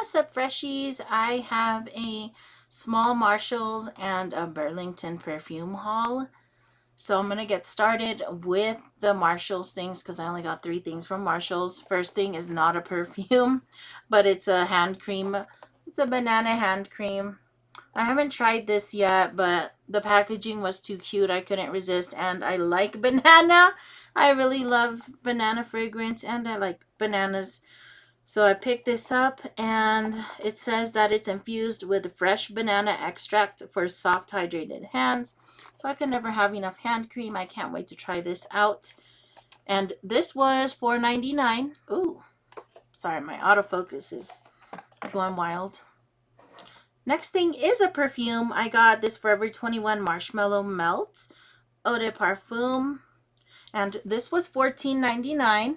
What's up, freshies? I have a small Marshalls and a Burlington perfume haul. So I'm going to get started with the Marshalls things because I only got 3 things from Marshalls. First thing is not a perfume, but it's a hand cream. It's a banana hand cream. I haven't tried this yet, but the packaging was too cute. I couldn't resist, and I like banana. I really love banana fragrance, and I like bananas. So I picked this up, and it says that it's infused with fresh banana extract for soft hydrated hands. So I can never have enough hand cream. I can't wait to try this out. And this was $4.99. Ooh, sorry, my autofocus is going wild. Next thing is a perfume. I got this Forever 21 Marshmallow Melt Eau de Parfum, and this was $14.99.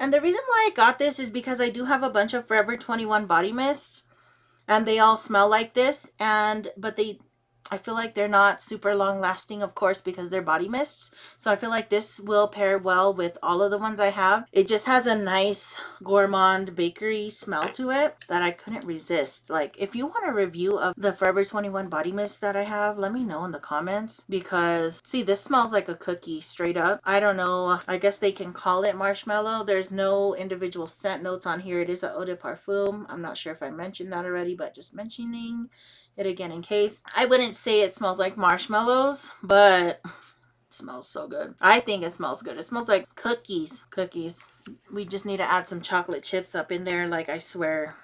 And the reason why I got this is because I do have a bunch of Forever 21 body mists, and they all smell like this, but I feel like they're not super long lasting, of course, because they're body mists. So I feel like this will pair well with all of the ones I have. It just has a nice gourmand bakery smell to it that I couldn't resist. Like, if you want a review of the Forever 21 body mist that I have, let me know in the comments, because see, this smells like a cookie straight up. I don't know, I guess they can call it marshmallow. There's no individual scent notes on here. It is a eau de parfum. I'm not sure if I mentioned that already, but just mentioning it again in case. I wouldn't say it smells like marshmallows, but it smells so good. I think it smells good. It smells like cookies. We just need to add some chocolate chips up in there. Like, I swear,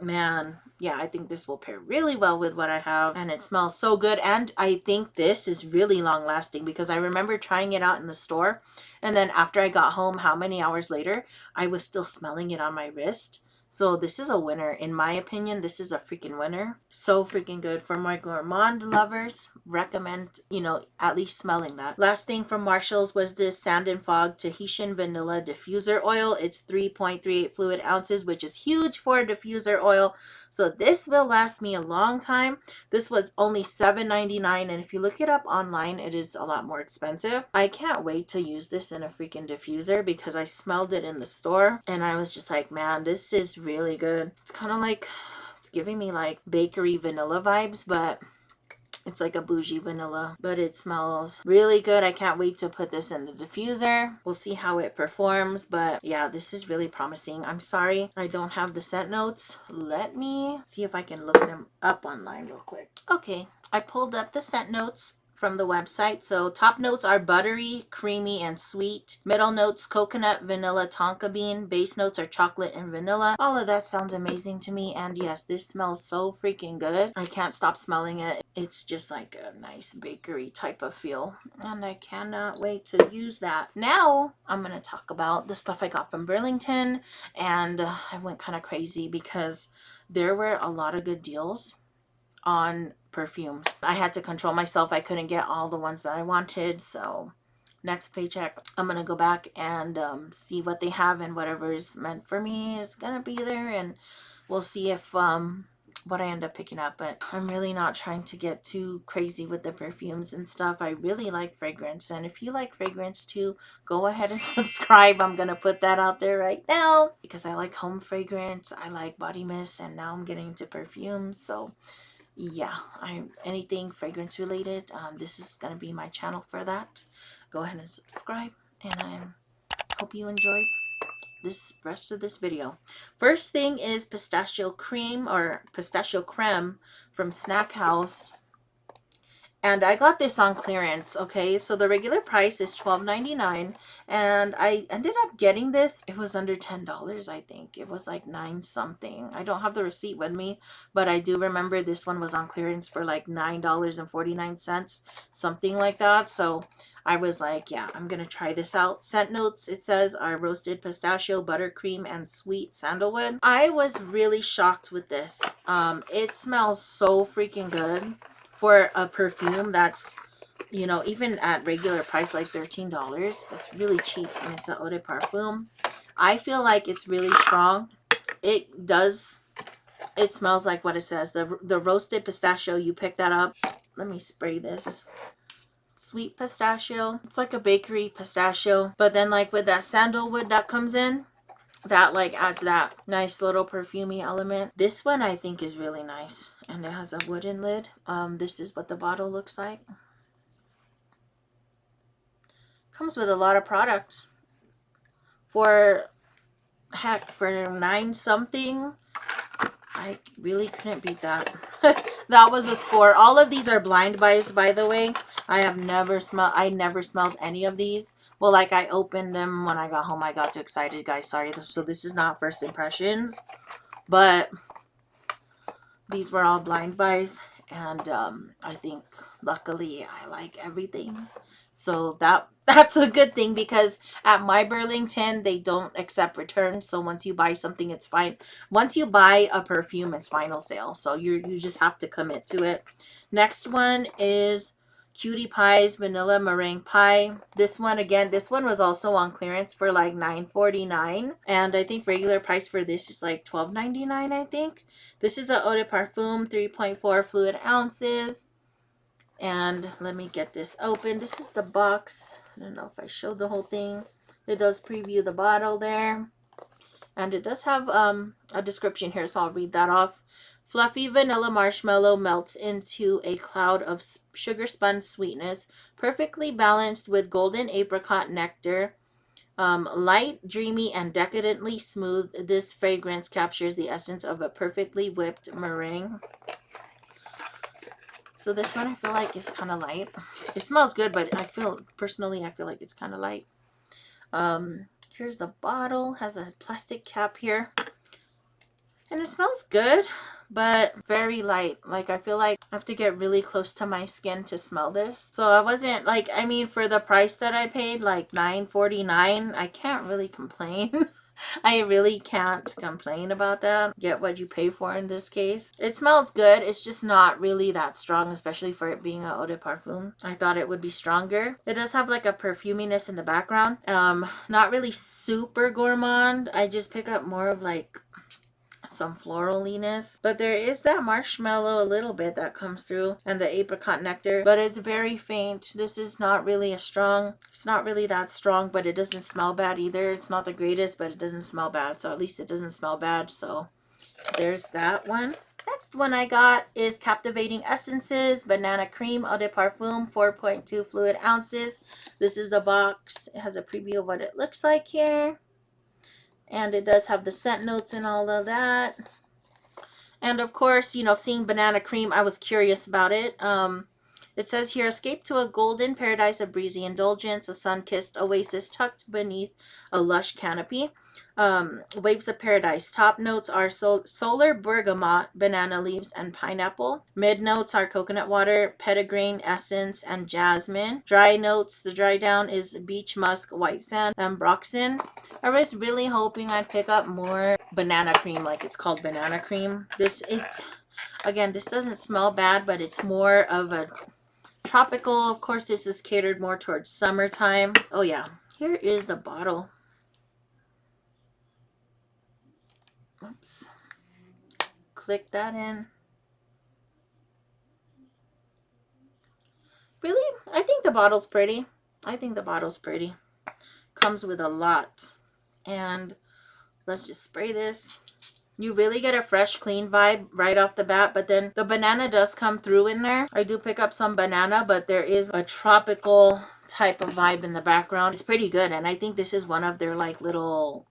man, yeah, I think this will pair really well with what I have, and it smells so good. And I think this is really long lasting, because I remember trying it out in the store, and then after I got home, how many hours later, I was still smelling it on my wrist. So this is a winner. In my opinion, this is a freaking winner. So freaking good. For my gourmand lovers, recommend, at least smelling that. Last thing from Marshalls was this Sand and Fog Tahitian Vanilla Diffuser Oil. It's 3.38 fluid ounces, which is huge for a diffuser oil. So this will last me a long time. This was only $7.99, and if you look it up online, it is a lot more expensive. I can't wait to use this in a freaking diffuser, because I smelled it in the store and I was just like, man, this is really good. It's kind of like, it's giving me like bakery vanilla vibes, but it's like a bougie vanilla, but it smells really good. I can't wait to put this in the diffuser. We'll see how it performs, but yeah, this is really promising. I'm sorry I don't have the scent notes. Let me see if I can look them up online real quick. Okay, I pulled up the scent notes from the website. So top notes are buttery, creamy, and sweet. Middle notes, coconut, vanilla, tonka bean. Base notes are chocolate and vanilla. All of that sounds amazing to me. And yes, this smells so freaking good. I can't stop smelling it. It's just like a nice bakery type of feel, and I cannot wait to use that. Now I'm going to talk about the stuff I got from Burlington, and I went kind of crazy because there were a lot of good deals on perfumes. I had to control myself. I couldn't get all the ones that I wanted, so next paycheck I'm gonna go back and see what they have, and whatever is meant for me is gonna be there, and we'll see if what I end up picking up. But I'm really not trying to get too crazy with the perfumes and stuff. I really like fragrance, and if you like fragrance too, go ahead and subscribe. I'm gonna put that out there right now, because I like home fragrance, I like body mist, and now I'm getting into perfumes. So yeah, anything fragrance related, this is gonna be my channel for that. Go ahead and subscribe, and I hope you enjoyed this rest of this video. First thing is pistachio cream, or pistachio creme, from Snack House. And I got this on clearance, okay? So the regular price is $12.99, and I ended up getting this. It was under $10, I think. It was like 9 something. I don't have the receipt with me, but I do remember this one was on clearance for like $9.49, something like that. So I was like, yeah, I'm going to try this out. Scent notes, it says, are roasted pistachio, buttercream, and sweet sandalwood. I was really shocked with this. It smells so freaking good. For a perfume that's, even at regular price, like $13, that's really cheap, and it's an eau de parfum. I feel like it's really strong. It smells like what it says. The roasted pistachio, you pick that up. Let me spray this. Sweet pistachio. It's like a bakery pistachio, but then like with that sandalwood that comes in, that like adds that nice little perfumey element. This one I think is really nice, and it has a wooden lid. This is what the bottle looks like. Comes with a lot of products. For heck, for 9 something, I really couldn't beat that. That was a score. All of these are blind buys, by the way. I never smelled any of these. Well, like, I opened them when I got home. I got too excited, guys. Sorry. So this is not first impressions, but these were all blind buys, and I think luckily I like everything. So that's a good thing, because at my Burlington they don't accept returns. So once you buy something, it's fine. Once you buy a perfume, it's final sale. So you just have to commit to it. Next one is Cutie Pie's Vanilla Meringue Pie. This one, again, this one was also on clearance for like $9.49. And I think regular price for this is like $12.99, I think. This is the Eau de Parfum, 3.4 fluid ounces. And let me get this open. This is the box. I don't know if I showed the whole thing. It does preview the bottle there. And it does have a description here, so I'll read that off. Fluffy vanilla marshmallow melts into a cloud of sugar spun sweetness, perfectly balanced with golden apricot nectar. Light, dreamy, and decadently smooth, this fragrance captures the essence of a perfectly whipped meringue. So this one I feel like is kind of light. It smells good, but personally I feel like it's kind of light. Here's the bottle. Has a plastic cap here. And it smells good, but very light. Like, I feel like I have to get really close to my skin to smell this. So I wasn't like, I mean, for the price that I paid, like $9.49, I can't really complain. I really can't complain about that. Get what you pay for in this case. It smells good. It's just not really that strong, especially for it being a eau de parfum. I thought it would be stronger. It does have like a perfuminess in the background. Not really super gourmand. I just pick up more of like some floraliness, but there is that marshmallow a little bit that comes through, and the apricot nectar, but it's very faint. This is not really it's not really that strong, but it doesn't smell bad either. It's not the greatest, but it doesn't smell bad, so at least it doesn't smell bad. So there's that one. Next one I got is Captivating Essences Banana Cream Eau de Parfum, 4.2 fluid ounces. This is the box. It has a preview of what it looks like here. And it does have the scent notes and all of that. And of course, you know, seeing banana cream, I was curious about it. It says here, escape to a golden paradise of breezy indulgence, a sun-kissed oasis tucked beneath a lush canopy. Waves of paradise. Top notes are solar bergamot, banana leaves, and pineapple. Mid notes are coconut water, petitgrain essence, and jasmine. Dry notes, the dry down is beach musk, white sand, and broxin. I was really hoping I'd pick up more banana cream, like it's called banana cream. Again, this doesn't smell bad, but it's more of a tropical. Of course, this is catered more towards summertime. Oh yeah, here is the bottle. Oops. Click that in. Really? I think the bottle's pretty. Comes with a lot. And let's just spray this. You really get a fresh, clean vibe right off the bat, but then the banana does come through in there. I do pick up some banana, but there is a tropical type of vibe in the background. It's pretty good, and I think this is one of their like little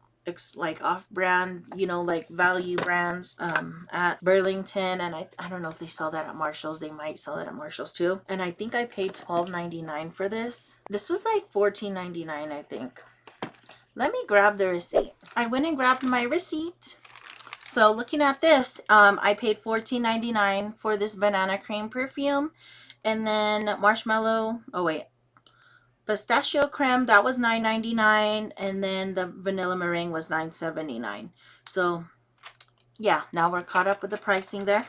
like off-brand, you know, like value brands at Burlington, and I don't know if they sell that at Marshall's. They might sell it at Marshall's too. And I think I paid $12.99 for this. This was like $14.99, I think. Let me grab the receipt. I went and grabbed my receipt. So looking at this, I paid $14.99 for this banana cream perfume, and then marshmallow. Oh wait. Pistachio creme, that was $9.99, and then the vanilla meringue was $9.79. So yeah, now we're caught up with the pricing there.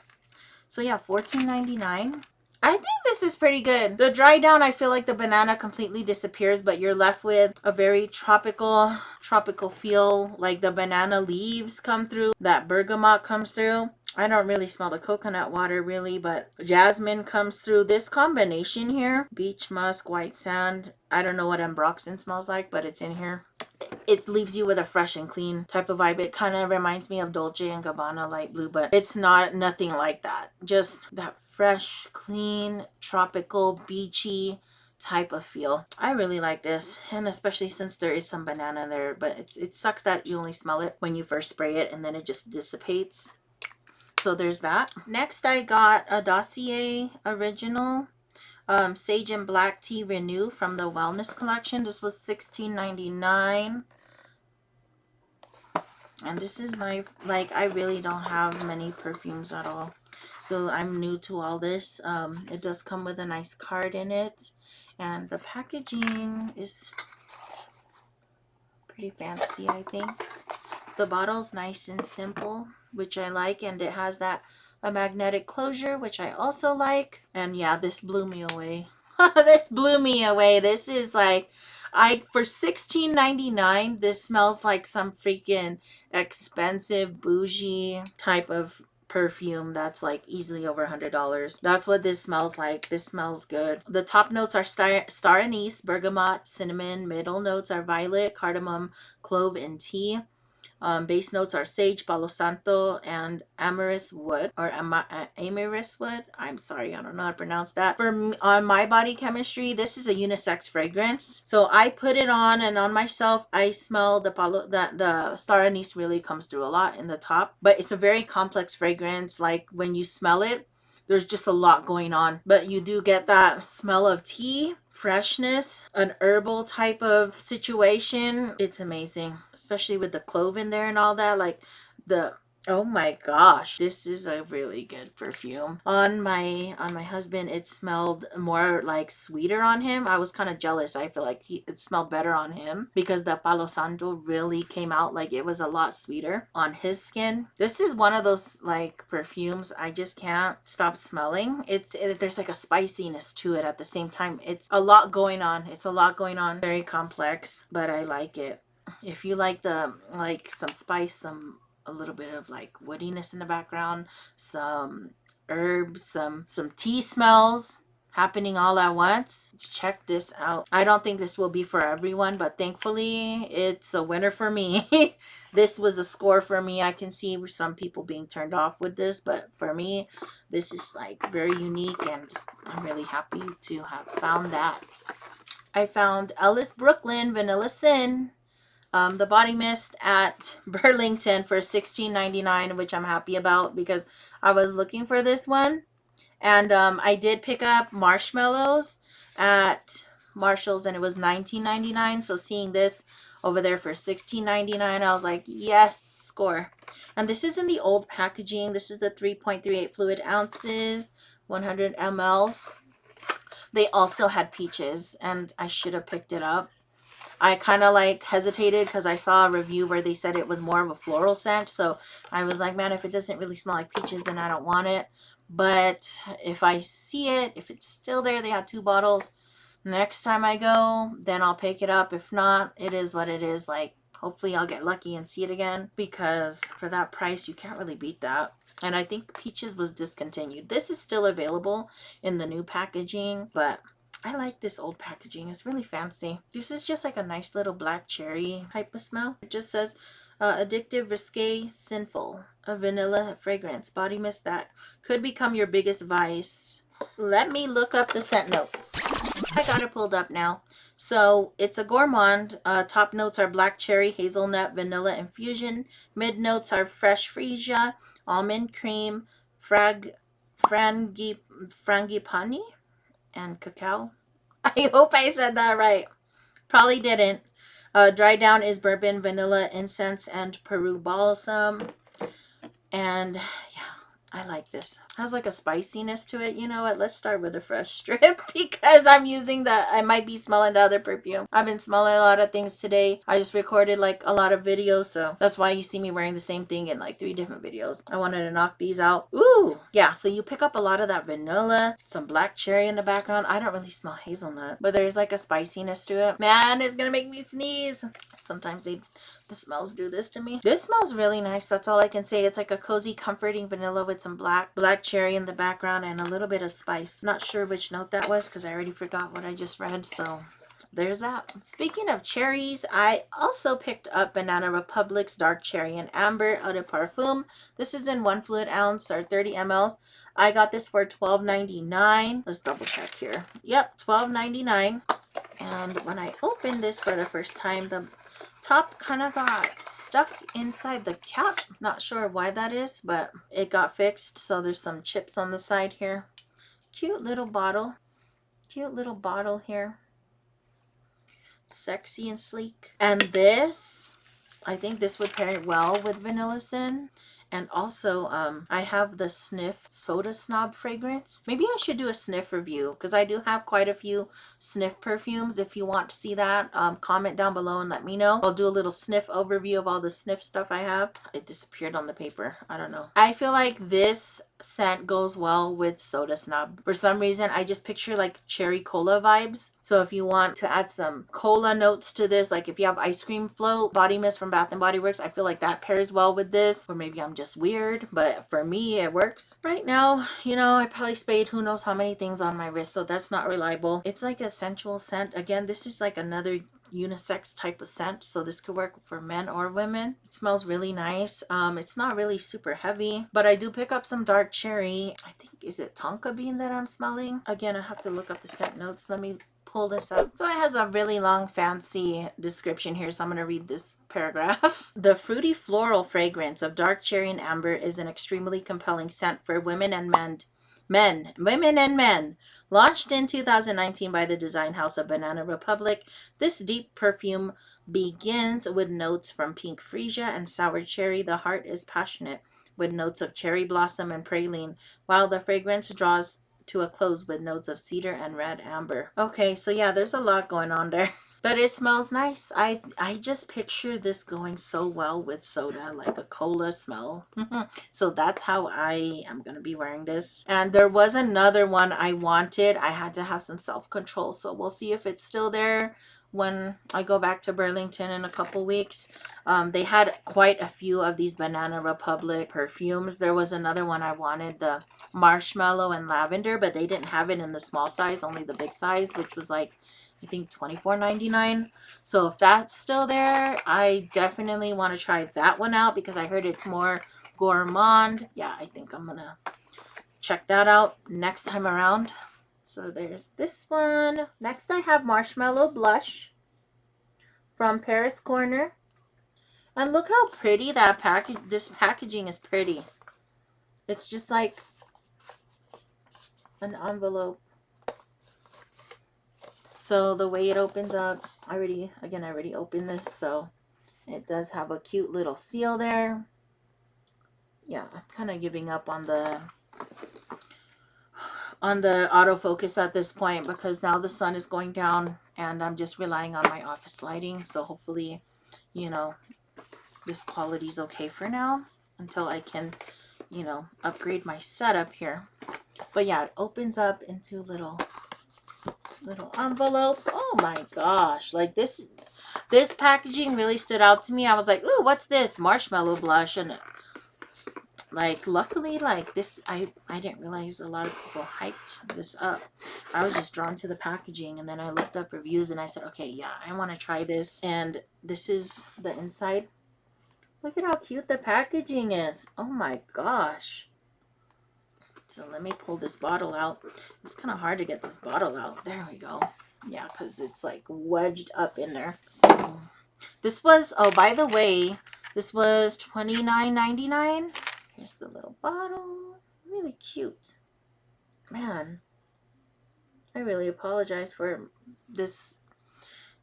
So yeah, $14.99. I think this is pretty good. The dry down, I feel like the banana completely disappears, but you're left with a very tropical feel. Like the banana leaves come through, that bergamot comes through. I don't really smell the coconut water really, but jasmine comes through. This combination here, beach musk, white sand. I don't know what ambroxan smells like, but it's in here. it leaves you with a fresh and clean type of vibe. It kind of reminds me of Dolce and Gabbana light blue, but it's not nothing like that. Just that fresh, clean, tropical, beachy type of feel. I really like this, and especially since there is some banana there, but it sucks that you only smell it when you first spray it and then it just dissipates. So there's that. Next I got a Dossier original Sage and Black Tea Renew from the Wellness Collection. This was $16.99. And this is my, like, I really don't have many perfumes at all, so I'm new to all this. It does come with a nice card in it, and the packaging is pretty fancy, I think. The bottle's nice and simple, which I like, and it has that a magnetic closure, which I also like. And yeah, this blew me away. This blew me away. This is like, for $16.99, this smells like some freaking expensive bougie type of perfume that's like easily over $100. That's what this smells like. This smells good. The top notes are star anise, bergamot, cinnamon. Middle notes are violet, cardamom, clove, and tea. Base notes are sage, palo santo, and amyris wood, or amyris wood. I'm sorry, I don't know how to pronounce that. For me, on my body chemistry, this is a unisex fragrance, so I put it on, and on myself, I smell the star anise really comes through a lot in the top, but it's a very complex fragrance. Like when you smell it, there's just a lot going on, but you do get that smell of tea, freshness, an herbal type of situation. It's amazing, especially with the clove in there and all that. Like oh my gosh, this is a really good perfume. On my husband, it smelled more like sweeter on him. I was kind of jealous. I feel like it smelled better on him because the Palo Santo really came out like it was a lot sweeter on his skin. This is one of those like perfumes I just can't stop smelling. There's like a spiciness to it at the same time. It's a lot going on. It's a lot going on. Very complex, but I like it. If you like some spice, a little bit of like woodiness in the background, some herbs, some tea smells happening all at once, check this out. I don't think this will be for everyone, but thankfully it's a winner for me. This was a score for me. I can see some people being turned off with this, but for me, this is like very unique, and I'm really happy to have found that. I found Ellis Brooklyn Vanilla Sin, the body mist at Burlington for $16.99, which I'm happy about because I was looking for this one. And I did pick up Marshmallows at Marshall's, and it was $19.99. So seeing this over there for $16.99, I was like, yes, score. And this is in the old packaging. This is the 3.38 fluid ounces, 100 mLs. They also had peaches, and I should have picked it up. I kind of like hesitated because I saw a review where they said it was more of a floral scent. So I was like, man, if it doesn't really smell like peaches, then I don't want it. But if I see it, if it's still there, they had 2 bottles. Next time I go, then I'll pick it up. If not, it is what it is. Like, hopefully I'll get lucky and see it again, because for that price, you can't really beat that. And I think peaches was discontinued. This is still available in the new packaging, but I like this old packaging. It's really fancy. This is just like a nice little black cherry type of smell. It just says addictive, risque, sinful, a vanilla fragrance, body mist that could become your biggest vice. Let me look up the scent notes. I got it pulled up now. So it's a gourmand. Top notes are black cherry, hazelnut, vanilla infusion. Mid notes are fresh freesia, almond cream, frangipani, and cacao. I hope I said that right. Probably didn't. Dry down is bourbon, vanilla, incense, and Peru balsam. And yeah, I like this. It has like a spiciness to it. You know what? Let's start with a fresh strip because I'm using I might be smelling the other perfume. I've been smelling a lot of things today. I just recorded like a lot of videos, so that's why you see me wearing the same thing in like 3 different videos. I wanted to knock these out. Ooh, yeah. So you pick up a lot of that vanilla, some black cherry in the background. I don't really smell hazelnut, but there's like a spiciness to it. Man, it's gonna make me sneeze. Sometimes the smells do this to me. This smells really nice. That's all I can say. It's like a cozy, comforting vanilla with some black cherry in the background and a little bit of spice. Not sure which note that was because I already forgot what I just read. So there's that. Speaking of cherries, I also picked up Banana Republic's Dark Cherry and Amber out of Parfum. This is in 1 fluid ounce or 30 mls. I got this for $12.99. Let's double check here. Yep, $12.99. And when I opened this for the first time, the top kind of got stuck inside the cap. Not sure why that is, but it got fixed. So there's some chips on the side here. Cute little bottle. Cute little bottle here. Sexy and sleek. And this, I think this would pair well with Vanilla Sin. And also, I have the Sniff Soda Snob fragrance. Maybe I should do a sniff review because I do have quite a few sniff perfumes. If you want to see that, comment down below and let me know. I'll do a little sniff overview of all the sniff stuff I have. It disappeared on the paper. I don't know. I feel like this scent goes well with Soda Snob. For some reason, I just picture like cherry cola vibes. So if you want to add some cola notes to this, like if you have ice cream float body mist from Bath and Body Works, I feel like that pairs well with this. Or maybe I'm just weird, but for me it works. Right now, you know, I probably sprayed who knows how many things on my wrist, so that's not reliable. It's like a sensual scent. Again, this is like another unisex type of scent, so this could work for men or women. It smells really nice. It's not really super heavy, but I do pick up some dark cherry. I think, is it tonka bean that I'm smelling? Again, I have to look up the scent notes. Let me pull this up. So it has a really long fancy description here, so I'm going to read this paragraph. The fruity floral fragrance of dark cherry and amber is an extremely compelling scent for women and women and men. Launched in 2019 by the design house of Banana Republic, this deep perfume begins with notes from pink freesia and sour cherry. The heart is passionate with notes of cherry blossom and praline, while the fragrance draws to a close with notes of cedar and red amber. Okay, so yeah, there's a lot going on there. But it smells nice. I just picture this going so well with soda, like a cola smell. So that's how I am going to be wearing this. And there was another one I wanted. I had to have some self-control. So we'll see if it's still there when I go back to Burlington in a couple weeks. They had quite a few of these Banana Republic perfumes. There was another one I wanted, the Marshmallow and Lavender, but they didn't have it in the small size, only the big size, which was like, I think $24.99. So if that's still there, I definitely want to try that one out because I heard it's more gourmand. Yeah, I think I'm gonna check that out next time around. So there's this one. Next I have Marshmallow Blush from Paris Corner. And look how pretty that package, this packaging is pretty. It's just like an envelope. So the way it opens up, I already opened this, so it does have a cute little seal there. Yeah, I'm kind of giving up on the autofocus at this point because now the sun is going down and I'm just relying on my office lighting. So hopefully, you know, this quality is okay for now until I can, you know, upgrade my setup here. But yeah, it opens up into little envelope. Oh my gosh, like this packaging really stood out to me. I was like, ooh, what's this? Marshmallow blush. And like luckily, like this, I didn't realize a lot of people hyped this up. I was just drawn to the packaging, and then I looked up reviews and I said, okay, yeah, I want to try this. And this is the inside. Look at how cute the packaging is. Oh my gosh. So let me pull this bottle out. It's kind of hard to get this bottle out. There we go. Yeah, because it's like wedged up in there. So this was, oh, by the way, this was $29.99. Here's the little bottle. Really cute. Man, I really apologize for this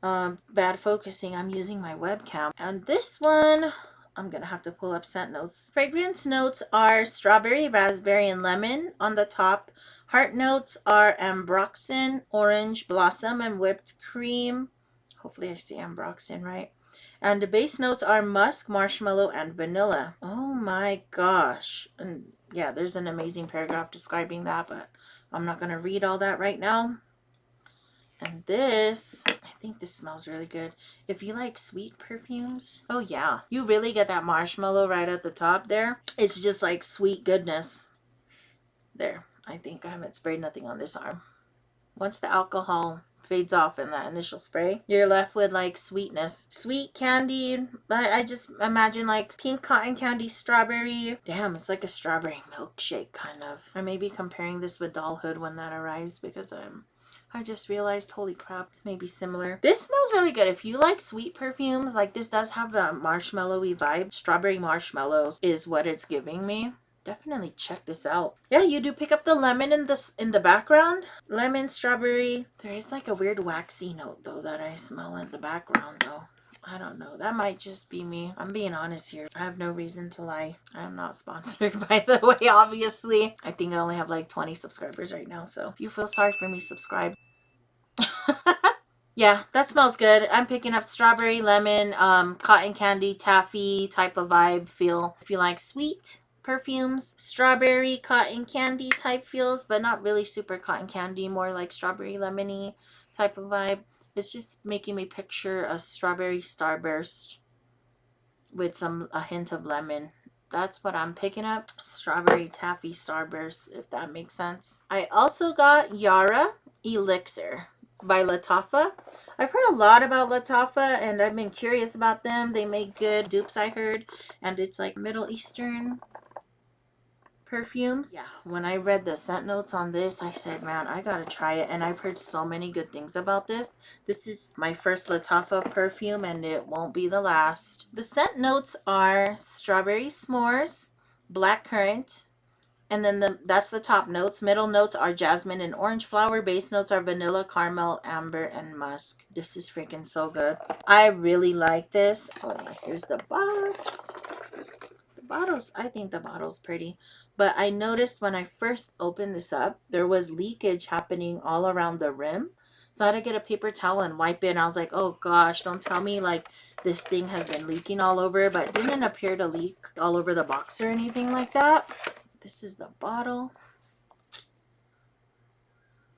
bad focusing. I'm using my webcam. And this one, I'm going to have to pull up scent notes. Fragrance notes are strawberry, raspberry, and lemon on the top. Heart notes are ambroxan, orange, blossom, and whipped cream. Hopefully I say ambroxan right. And the base notes are musk, marshmallow, and vanilla. Oh my gosh. And yeah, there's an amazing paragraph describing that, but I'm not going to read all that right now. And this, I think this smells really good. If you like sweet perfumes, oh yeah, you really get that marshmallow right at the top there. It's just like sweet goodness. There, I think I haven't sprayed nothing on this arm. Once the alcohol fades off in that initial spray. You're left with like sweetness. Sweet candy. I just imagine like pink cotton candy, strawberry. Damn, it's like a strawberry milkshake kind of. I may be comparing this with Dollhood when that arrives because I just realized, holy crap, it's maybe similar. This smells really good. If you like sweet perfumes, like this does have the marshmallowy vibe. Strawberry marshmallows is what it's giving me. Definitely check this out. Yeah, you do pick up the lemon in the background. Lemon, strawberry. There is like a weird waxy note though that I smell in the background though. I don't know. That might just be me. I'm being honest here. I have no reason to lie. I am not sponsored, by the way, obviously. I think I only have like 20 subscribers right now. So if you feel sorry for me, subscribe. Yeah, that smells good. I'm picking up strawberry, lemon, cotton candy, taffy type of vibe feel. If you like sweet perfumes, strawberry, cotton candy type feels, but not really super cotton candy, more like strawberry, lemony type of vibe. It's just making me picture a strawberry starburst with a hint of lemon. That's what I'm picking up. Strawberry taffy starburst, if that makes sense. I also got Yara Elixir by Lattafa. I've heard a lot about Lattafa and I've been curious about them. They make good dupes, I heard, and it's like Middle Eastern perfumes. Yeah, when I read the scent notes on this, I said, man, I gotta try it. And I've heard so many good things about this. This is my first Lattafa perfume and it won't be the last. The scent notes are strawberry s'mores, blackcurrant, and then that's the top notes. Middle notes are jasmine and orange flower. Base notes are vanilla, caramel, amber, and musk. This is freaking so good. I really like this. Oh yeah, here's the box. I think the bottle's pretty, but I noticed when I first opened this up, there was leakage happening all around the rim. So I had to get a paper towel and wipe it. And I was like, oh gosh, don't tell me like this thing has been leaking all over, but it didn't appear to leak all over the box or anything like that. This is the bottle.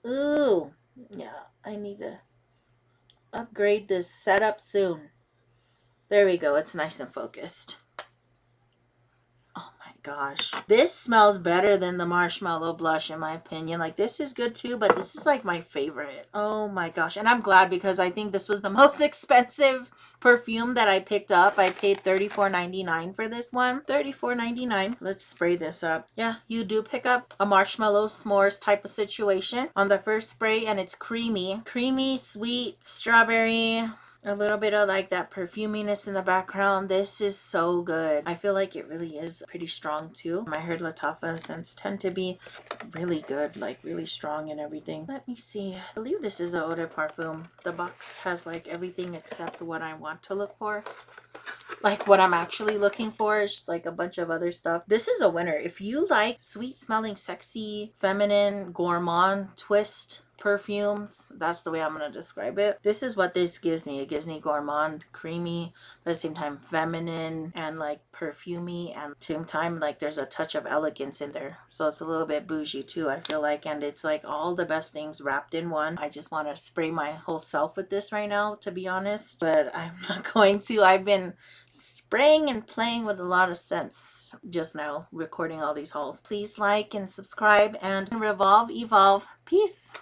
Ooh, yeah, I need to upgrade this setup soon. There we go. It's nice and focused. Gosh, this smells better than the marshmallow blush in my opinion. Like this is good too, but this is like my favorite. Oh my gosh, and I'm glad because I think this was the most expensive perfume that I picked up. I paid $34.99 for this one. $34.99. Let's spray this up. Yeah, you do pick up a marshmallow s'mores type of situation on the first spray, and it's creamy, sweet strawberry. A little bit of like that perfuminess in the background. This is so good. I feel like it really is pretty strong too. I heard Lattafa scents tend to be really good, like really strong and everything. Let me see. I believe this is a eau de parfum. The box has like everything except what I want to look for. Like what I'm actually looking for is just like a bunch of other stuff. This is a winner. If you like sweet smelling, sexy, feminine, gourmand twist perfumes, that's the way I'm going to describe it. This is what this gives me. It gives me gourmand, creamy, at the same time feminine and like perfumey, and at the same time like there's a touch of elegance in there. So it's a little bit bougie too, I feel like, and it's like all the best things wrapped in one. I just want to spray my whole self with this right now, to be honest, but I'm not going to. I've been spraying and playing with a lot of scents just now recording all these hauls. Please like and subscribe and revolve, evolve. Peace.